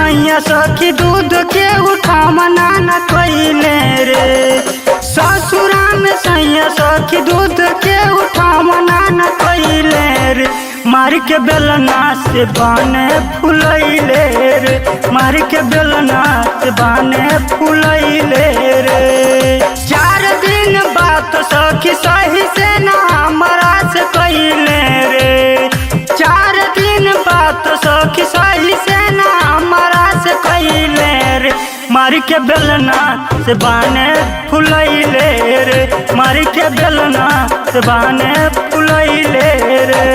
सैया सखी दूध के उठावना न कइले रे। ससुरा में सैया सखी दूध के उठावना न कइले रे। मार के बेलना से बाने फुलैले रे। मार के बेलना से बाने फुलैले रे। 4 दिन बात सखी सही से ना हमरा से कइले रे। 4 दिन बात सखी सही से ना हमरा से कइले रे। मार के बेलना से बाने फुलैले रे। मार के बेलना से बाने फुलैले रे।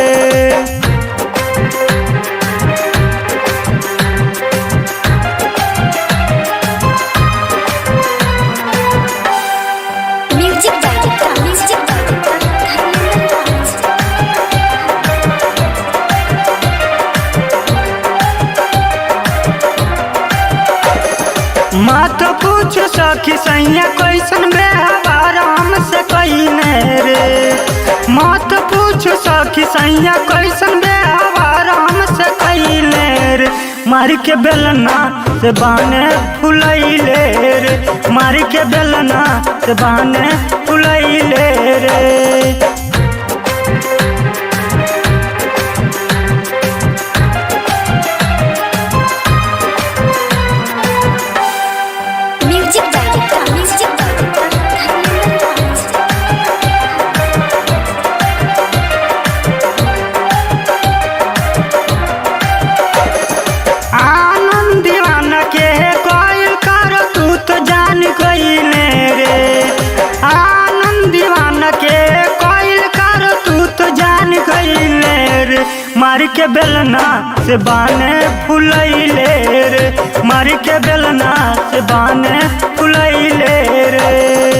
मत पूछ सखी सैया कैसन व्यवहार हमसे कइले रे। मत पूछ सखी सैया कैसन व्यवहार हमसे कइले रे। मार के बेलना से बाने फुलैले रे। मार के बेलना से बाने फुलैले रे। मार के बेलना से बाने फुलैले रे। मार के बेलना से बाने फुलैले रे।